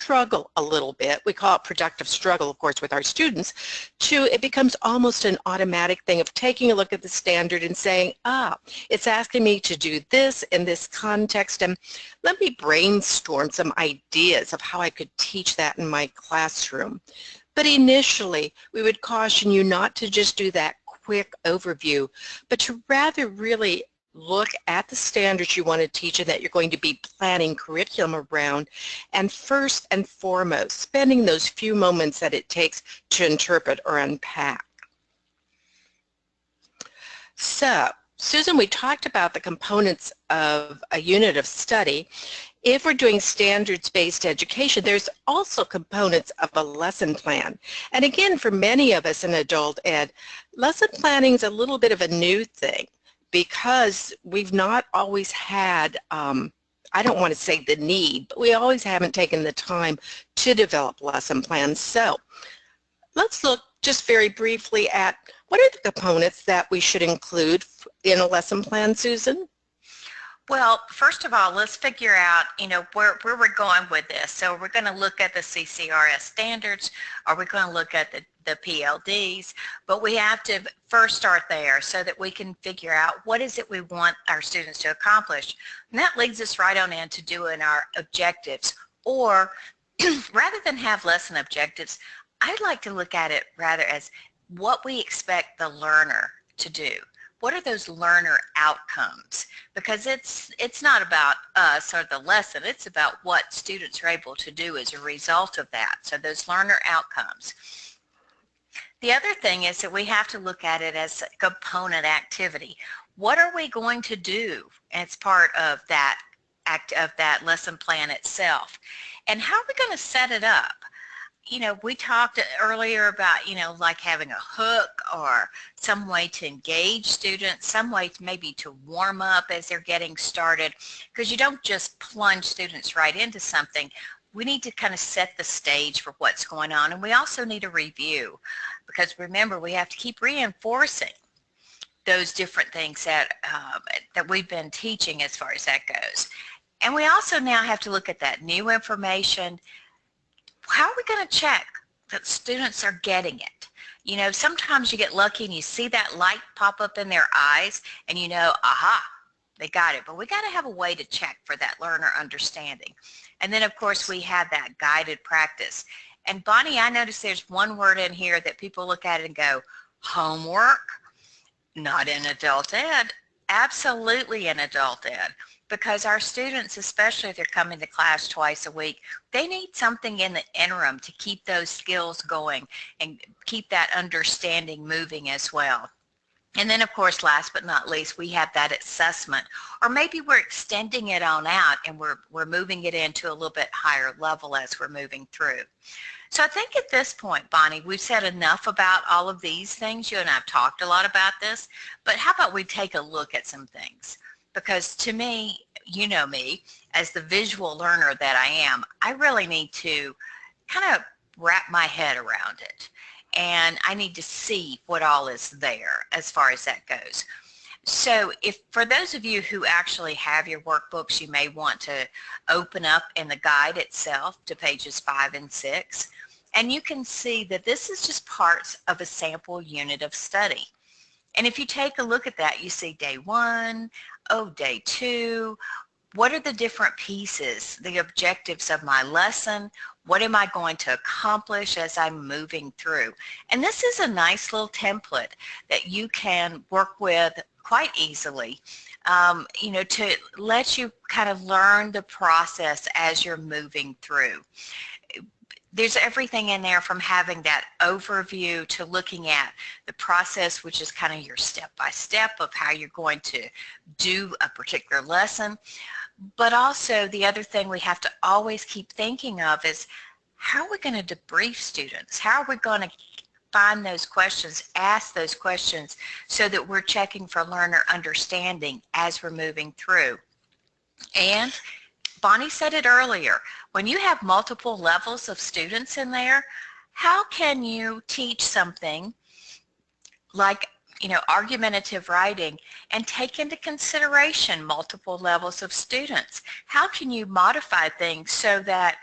struggle a little bit, we call it productive struggle, of course, with our students, to it becomes almost an automatic thing of taking a look at the standard and saying, it's asking me to do this in this context, and let me brainstorm some ideas of how I could teach that in my classroom. But initially, we would caution you not to just do that quick overview, but to rather really look at the standards you want to teach and that you're going to be planning curriculum around, and first and foremost, spending those few moments that it takes to interpret or unpack. So, Susan, we talked about the components of a unit of study. If we're doing standards-based education, there's also components of a lesson plan. And again, for many of us in adult ed, lesson planning is a little bit of a new thing, because we've not always had, I don't want to say the need, but we always haven't taken the time to develop lesson plans. So let's look just very briefly at what are the components that we should include in a lesson plan, Susan? Well, first of all, let's figure out, where we're going with this. So we're going to look at the CCRS standards, or we're going to look at the PLDs, but we have to first start there so that we can figure out what is it we want our students to accomplish. And that leads us right on into doing our objectives, or rather than have lesson objectives, I'd like to look at it rather as what we expect the learner to do. What are those learner outcomes? Because it's not about us or the lesson, it's about what students are able to do as a result of that. So those learner outcomes. The other thing is that we have to look at it as a component activity. What are we going to do as part of that lesson plan itself? And how are we going to set it up? We talked earlier about, like having a hook or some way to engage students, some way maybe to warm up as they're getting started, because you don't just plunge students right into something. We need to kind of set the stage for what's going on, and we also need a review, because remember, we have to keep reinforcing those different things that we've been teaching as far as that goes. And we also now have to look at that new information. How are we going to check that students are getting it? Sometimes you get lucky and you see that light pop up in their eyes and you know, aha, they got it. But we got to have a way to check for that learner understanding. And then, of course, we have that guided practice. And Bonnie, I noticed there's one word in here that people look at it and go, homework? Not in adult ed. Absolutely in adult ed. Because our students, especially if they're coming to class twice a week, they need something in the interim to keep those skills going and keep that understanding moving as well. And then, of course, last but not least, we have that assessment, or maybe we're extending it on out and we're moving it into a little bit higher level as we're moving through. So I think at this point, Bonnie, we've said enough about all of these things. You and I have talked a lot about this, but how about we take a look at some things? Because to me, you know me, as the visual learner that I am, I really need to kind of wrap my head around it. And I need to see what all is there as far as that goes. So if for those of you who actually have your workbooks, you may want to open up in the guide itself to pages 5 and 6. And you can see that this is just parts of a sample unit of study. And if you take a look at that, you see day 1, day 2, what are the different pieces, the objectives of my lesson, what am I going to accomplish as I'm moving through? And this is a nice little template that you can work with quite easily, to let you kind of learn the process as you're moving through. There's everything in there from having that overview to looking at the process, which is kind of your step-by-step of how you're going to do a particular lesson. But also the other thing we have to always keep thinking of is how are we going to debrief students? How are we going to find those questions, ask those questions so that we're checking for learner understanding as we're moving through? And Bonnie said it earlier, when you have multiple levels of students in there, how can you teach something like, argumentative writing and take into consideration multiple levels of students? How can you modify things so that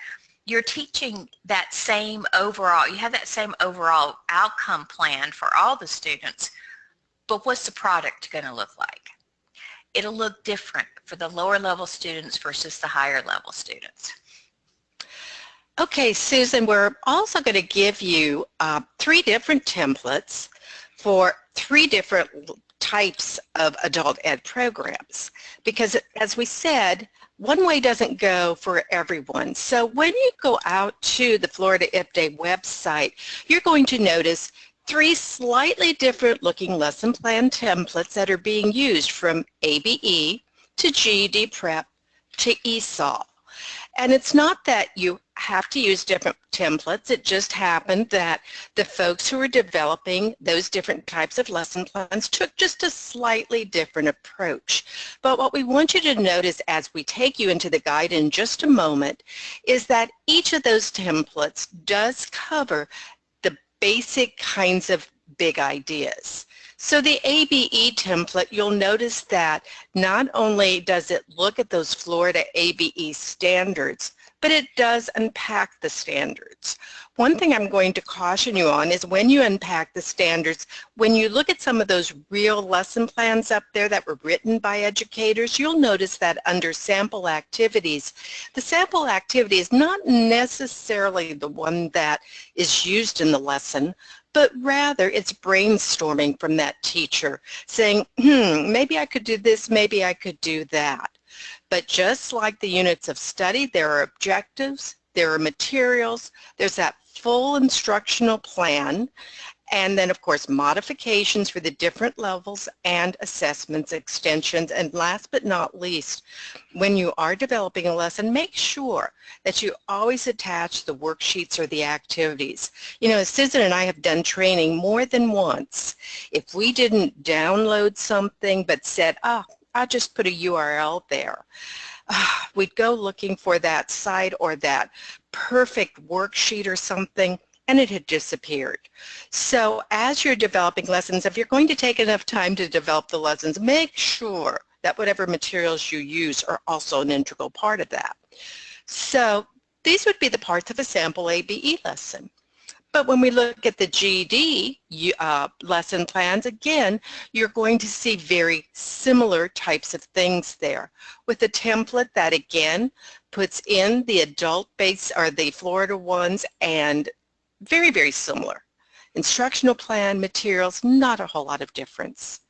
you're teaching that same overall, you have that same overall outcome plan for all the students, but what's the product going to look like? It'll look different for the lower level students versus the higher level students. Okay, Susan, we're also going to give you 3 different templates for 3 different types of adult ed programs, because as we said, one way doesn't go for everyone. So when you go out to the Florida IPDA website, you're going to notice 3 slightly different looking lesson plan templates that are being used, from ABE to GED Prep to ESOL. And it's not that you have to use different templates. It just happened that the folks who were developing those different types of lesson plans took just a slightly different approach. But what we want you to notice as we take you into the guide in just a moment is that each of those templates does cover the basic kinds of big ideas. So the ABE template, you'll notice that not only does it look at those Florida ABE standards, but it does unpack the standards. One thing I'm going to caution you on is when you unpack the standards, when you look at some of those real lesson plans up there that were written by educators, you'll notice that under sample activities, the sample activity is not necessarily the one that is used in the lesson, but rather it's brainstorming from that teacher saying, maybe I could do this, maybe I could do that. But just like the units of study, there are objectives, there are materials, there's that full instructional plan, and then of course modifications for the different levels and assessments, extensions, and last but not least, when you are developing a lesson, make sure that you always attach the worksheets or the activities. You know, Susan and I have done training more than once. If we didn't download something but said, I'll just put a URL there, we'd go looking for that site or that perfect worksheet or something, and it had disappeared. So as you're developing lessons, if you're going to take enough time to develop the lessons, make sure that whatever materials you use are also an integral part of that. So these would be the parts of a sample ABE lesson. But when we look at the GED lesson plans, again, you're going to see very similar types of things there, with a template that, again, puts in the adult base or the Florida ones, and very, very similar. Instructional plan, materials, not a whole lot of difference.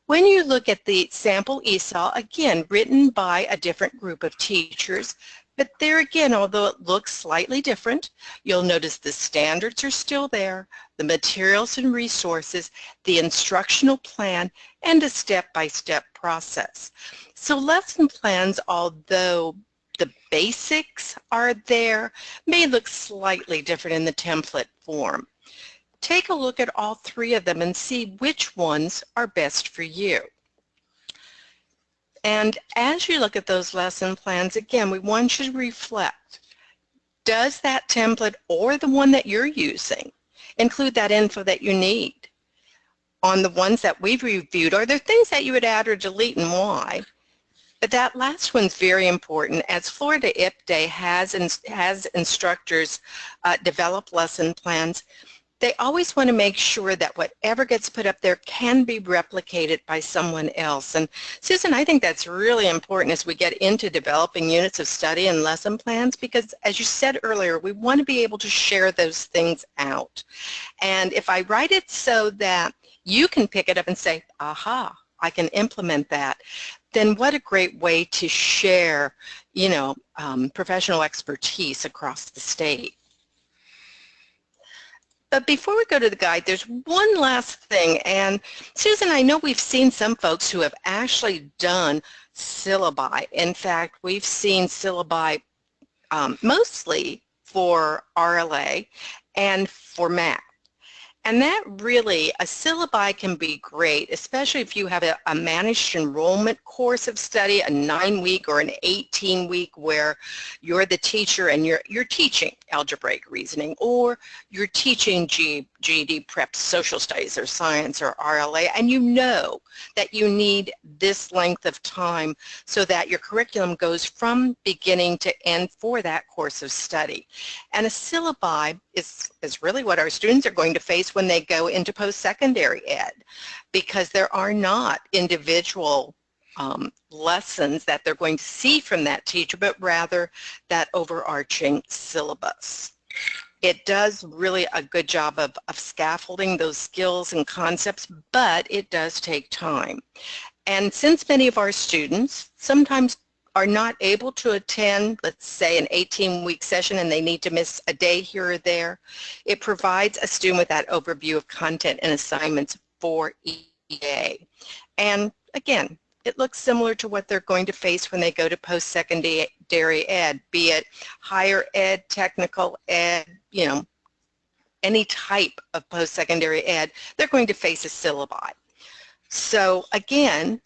When you look at the sample ESOL, again, written by a different group of teachers, but there again, although it looks slightly different, you'll notice the standards are still there, the materials and resources, the instructional plan, and a step-by-step process. So lesson plans, although the basics are there, may look slightly different in the template form. Take a look at all 3 of them and see which ones are best for you. And as you look at those lesson plans, again, we want you to reflect. Does that template or the one that you're using include that info that you need? On the ones that we've reviewed, are there things that you would add or delete, and why? But that last one's very important, as Florida IPDA has instructors develop lesson plans. They always want to make sure that whatever gets put up there can be replicated by someone else. And Susan, I think that's really important as we get into developing units of study and lesson plans, because as you said earlier, we want to be able to share those things out. And if I write it so that you can pick it up and say, aha, I can implement that, then what a great way to share, you know, professional expertise across the state. But before we go to the guide, there's one last thing. And Susan, I know we've seen some folks who have actually done syllabi. In fact, we've seen syllabi mostly for RLA and for math. And that really, a syllabi can be great, especially if you have a managed enrollment course of study, a 9-week or an 18-week where you're the teacher and you're teaching algebraic reasoning, or you're teaching GED prep social studies or science or RLA, and you know that you need this length of time so that your curriculum goes from beginning to end for that course of study. And a syllabi is really what our students are going to face when they go into post-secondary ed, because there are not individual lessons that they're going to see from that teacher, but rather that overarching syllabus. It does really a good job of scaffolding those skills and concepts, but it does take time. And since many of our students sometimes are not able to attend, let's say, an 18-week session and they need to miss a day here or there, it provides a student with that overview of content and assignments for EA. And again, it looks similar to what they're going to face when they go to post-secondary ed, be it higher ed, technical ed, you know, any type of post-secondary ed, they're going to face a syllabi. So again,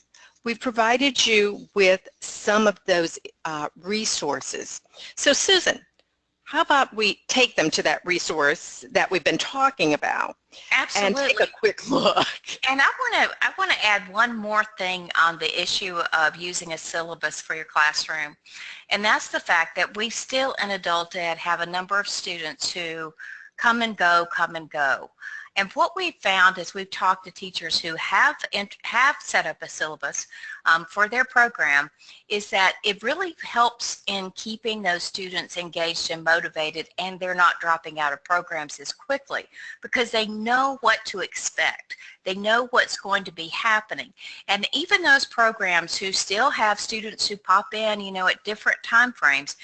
we've provided you with some of those resources. So Susan, how about we take them to that resource that we've been talking about? Absolutely. And take a quick look. And I want to add one more thing on the issue of using a syllabus for your classroom. And that's the fact that we still in adult ed have a number of students who come and go. And what we've found is we've talked to teachers who have set up a syllabus for their program is that it really helps in keeping those students engaged and motivated, and they're not dropping out of programs as quickly because they know what to expect. They know what's going to be happening. And even those programs who still have students who pop in, you know, at different time frames,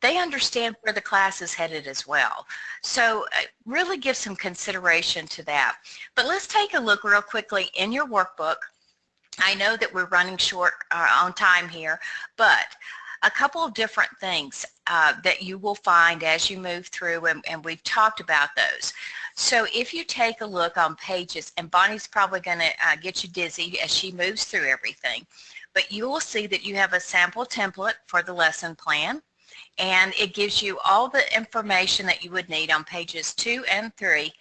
they understand where the class is headed as well. So really give some consideration to that. But let's take a look real quickly in your workbook. I know that we're running short on time here, but a couple of different things that you will find as you move through, and we've talked about those. So if you take a look on pages, and Bonnie's probably going to get you dizzy as she moves through everything, but you will see that you have a sample template for the lesson plan. And it gives you all the information that you would need on pages 2 and 3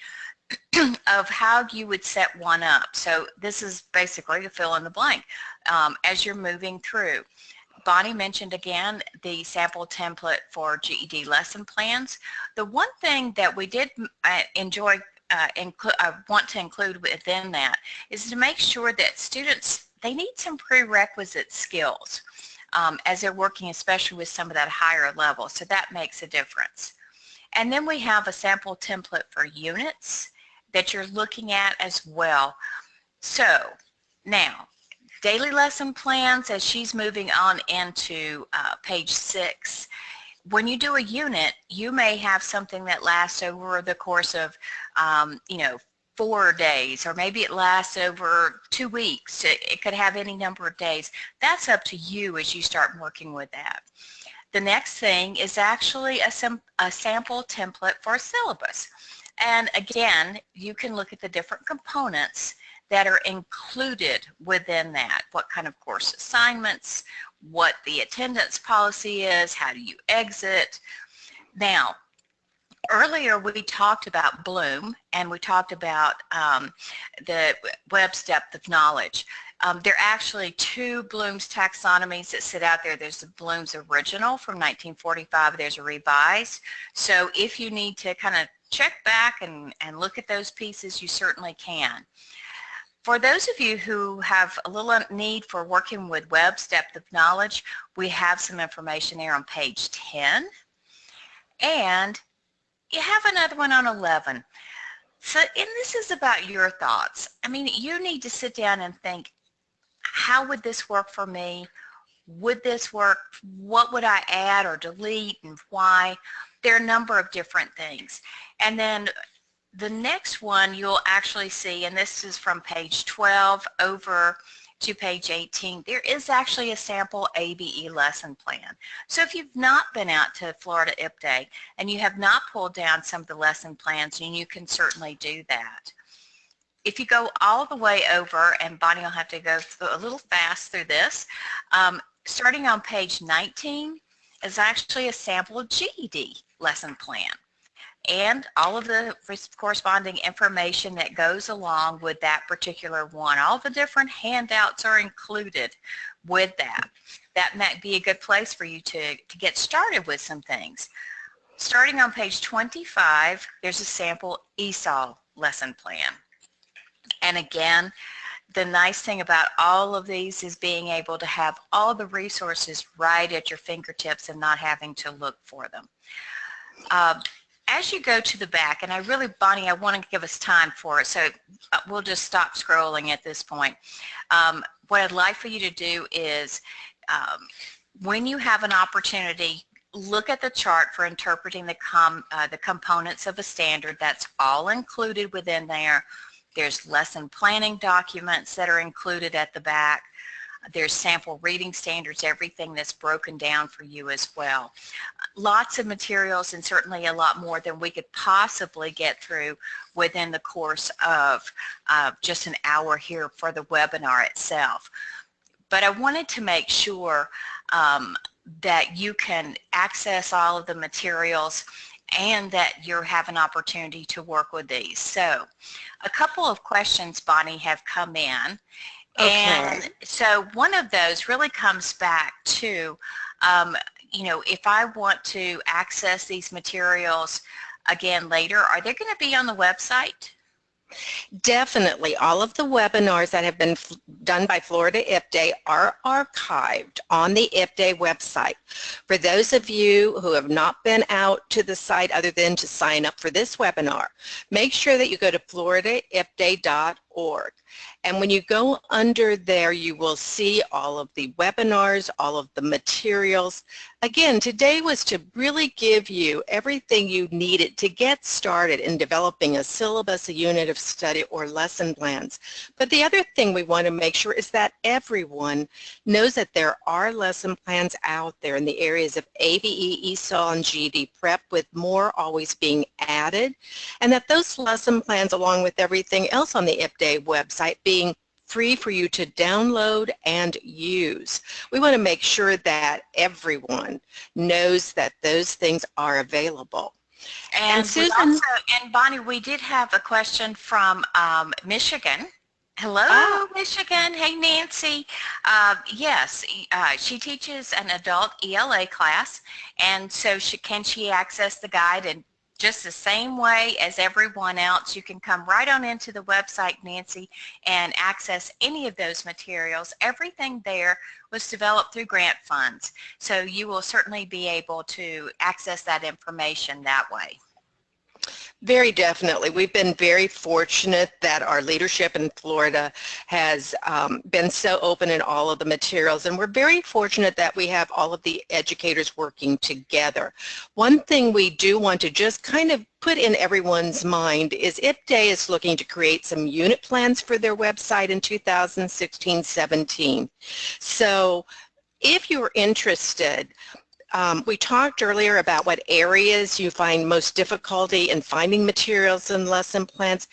of how you would set one up. So this is basically to fill in the blank as you're moving through. Bonnie mentioned again the sample template for GED lesson plans. The one thing that we did enjoy want to include within that is to make sure that students, they need some prerequisite skills. As they're working especially with some of that higher level. So that makes a difference. And then we have a sample template for units that you're looking at as well. So now, daily lesson plans, as she's moving on into page 6, when you do a unit, you may have something that lasts over the course of, you know, 4 days, or maybe it lasts over 2 weeks. It could have any number of days. That's up to you as you start working with that. The next thing is actually a sample template for a syllabus. And again, you can look at the different components that are included within that. What kind of course assignments, what the attendance policy is, how do you exit. Now, earlier we talked about Bloom, and we talked about the Webb's depth of knowledge. There are actually 2 Bloom's taxonomies that sit out there. There's the Bloom's original from 1945. There's a revised. So if you need to kind of check back and look at those pieces, you certainly can. For those of you who have a little need for working with Webb's depth of knowledge, we have some information there on page 10. And you have another one on 11. So, and this is about your thoughts. I mean, you need to sit down and think, how would this work for me? Would this work? What would I add or delete, and why? There are a number of different things. And then the next one you'll actually see, and this is from page 12 over to page 18, there is actually a sample ABE lesson plan. So if you've not been out to Florida IP Day and you have not pulled down some of the lesson plans, and you can certainly do that. If you go all the way over, and Bonnie will have to go a little fast through this, starting on page 19 is actually a sample GED lesson plan. and all of the corresponding information that goes along with that particular one. All the different handouts are included with that. That might be a good place for you to get started with some things. Starting on page 25, there's a sample ESOL lesson plan. And again, the nice thing about all of these is being able to have all the resources right at your fingertips and not having to look for them. As you go to the back, and Bonnie, I want to give us time for it, so we'll just stop scrolling at this point. What I'd like for you to do is, when you have an opportunity, look at the chart for interpreting the components of a standard. That's all included within there. There's lesson planning documents that are included at the back. There's sample reading standards, everything that's broken down for you as well. Lots of materials, and certainly a lot more than we could possibly get through within the course of just an hour here for the webinar itself. But I wanted to make sure that you can access all of the materials and that you have an opportunity to work with these. So a couple of questions, Bonnie, have come in. Okay. And so one of those really comes back to, you know, if I want to access these materials again later, are they going to be on the website? Definitely. All of the webinars that have been done by Florida IPDAY are archived on the IPDAY website. For those of you who have not been out to the site other than to sign up for this webinar, make sure that you go to floridaipday.org. And when you go under there, you will see all of the webinars, all of the materials. Again, today was to really give you everything you needed to get started in developing a syllabus, a unit of study, or lesson plans. But the other thing we want to make sure is that everyone knows that there are lesson plans out there in the areas of ABE, ESOL, and GED Prep, with more always being added, and that those lesson plans, along with everything else on the IPDAY website, being free for you to download and use. We want to make sure that everyone knows that those things are available. And Susan, also, and Bonnie, we did have a question from Michigan. Hello, Michigan. Hey, Nancy. Yes, she teaches an adult ELA class, and so can she access the guide? And just the same way as everyone else, you can come right on into the website, Nancy, and access any of those materials. Everything there was developed through grant funds, so you will certainly be able to access that information that way. Very definitely. We've been very fortunate that our leadership in Florida has been so open in all of the materials, and we're very fortunate that we have all of the educators working together. One thing we do want to just kind of put in everyone's mind is IPDAY is looking to create some unit plans for their website in 2016-17. So if you're interested, we talked earlier about what areas you find most difficulty in finding materials and lesson plans.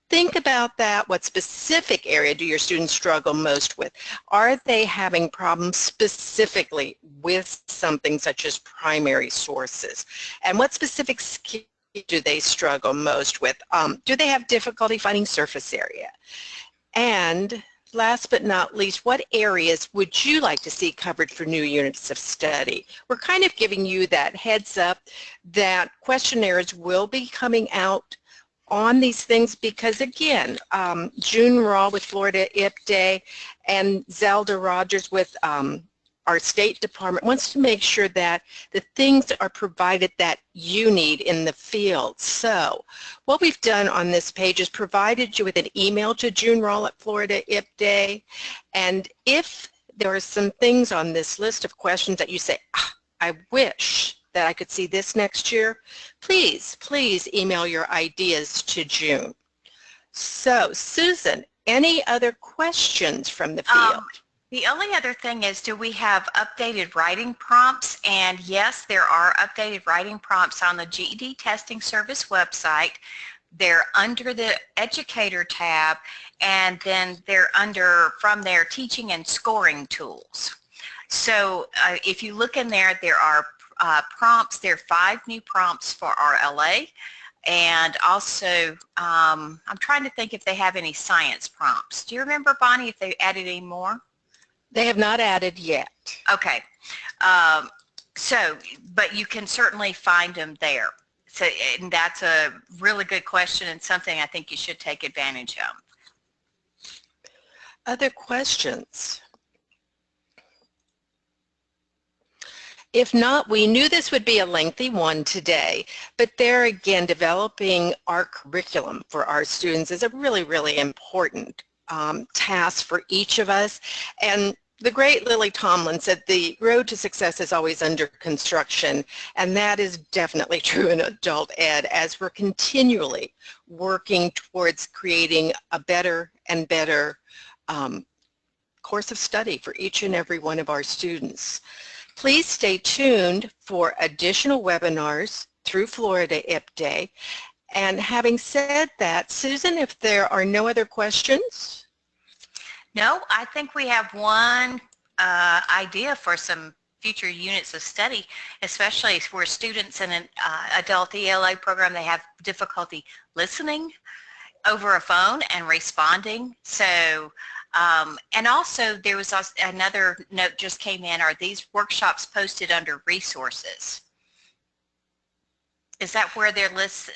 Think about that. What specific area do your students struggle most with? Are they having problems specifically with something such as primary sources? And what specific skills do they struggle most with? Do they have difficulty finding surface area? And last but not least, what areas would you like to see covered for new units of study? We're kind of giving you that heads up that questionnaires will be coming out on these things because, again, June Raw with Florida IPDAY and Zelda Rogers with our State Department wants to make sure that the things are provided that you need in the field. So what we've done on this page is provided you with an email to June Rawl at Florida IPDAY, and if there are some things on this list of questions that you say, I wish that I could see this next year, please email your ideas to June. So Susan, any other questions from the field? The only other thing is, do we have updated writing prompts? And yes, there are updated writing prompts on the GED Testing Service website. They're under the Educator tab, and then they're under, from their Teaching and Scoring Tools. So if you look in there, there are prompts. There are 5 new prompts for RLA. And also, I'm trying to think if they have any science prompts. Do you remember, Bonnie, if they added any more? They have not added yet. Okay. But you can certainly find them there. So, and that's a really good question and something I think you should take advantage of. Other questions? If not, we knew this would be a lengthy one today, but there again, developing our curriculum for our students is a really, really important task for each of us. And the great Lily Tomlin said the road to success is always under construction, and that is definitely true in adult ed as we're continually working towards creating a better and better course of study for each and every one of our students. Please stay tuned for additional webinars through Florida IP Day. And having said that, Susan, if there are no other questions? No, I think we have one idea for some future units of study, especially for students in an adult ELA program. They have difficulty listening over a phone and responding. So, and also there was another note just came in, are these workshops posted under resources? Is that where they're listed?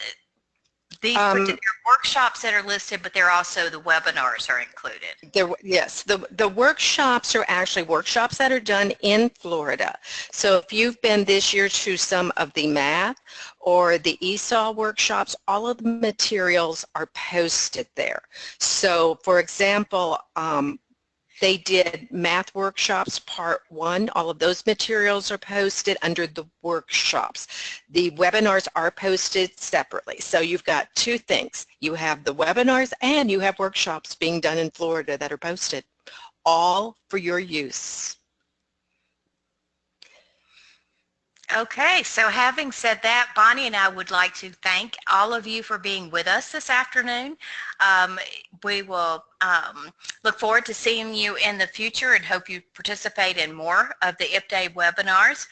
These particular workshops that are listed, but they're also the webinars are included. Yes, the workshops are actually workshops that are done in Florida. So if you've been this year to some of the math or the ESOL workshops, all of the materials are posted there. So for example, they did math workshops part 1. All of those materials are posted under the workshops. The webinars are posted separately. So you've got 2 things. You have the webinars and you have workshops being done in Florida that are posted, all for your use. Okay, so having said that, Bonnie and I would like to thank all of you for being with us this afternoon. We will look forward to seeing you in the future and hope you participate in more of the IP Day webinars.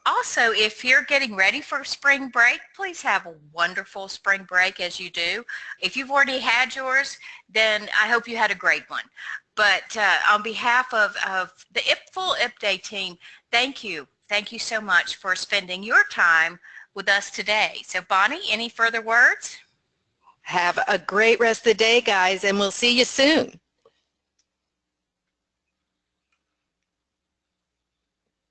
Also, if you're getting ready for spring break, please have a wonderful spring break as you do. If you've already had yours, then I hope you had a great one. But on behalf of the full IP Day team, thank you. Thank you so much for spending your time with us today. So Bonnie, any further words? Have a great rest of the day, guys, and we'll see you soon.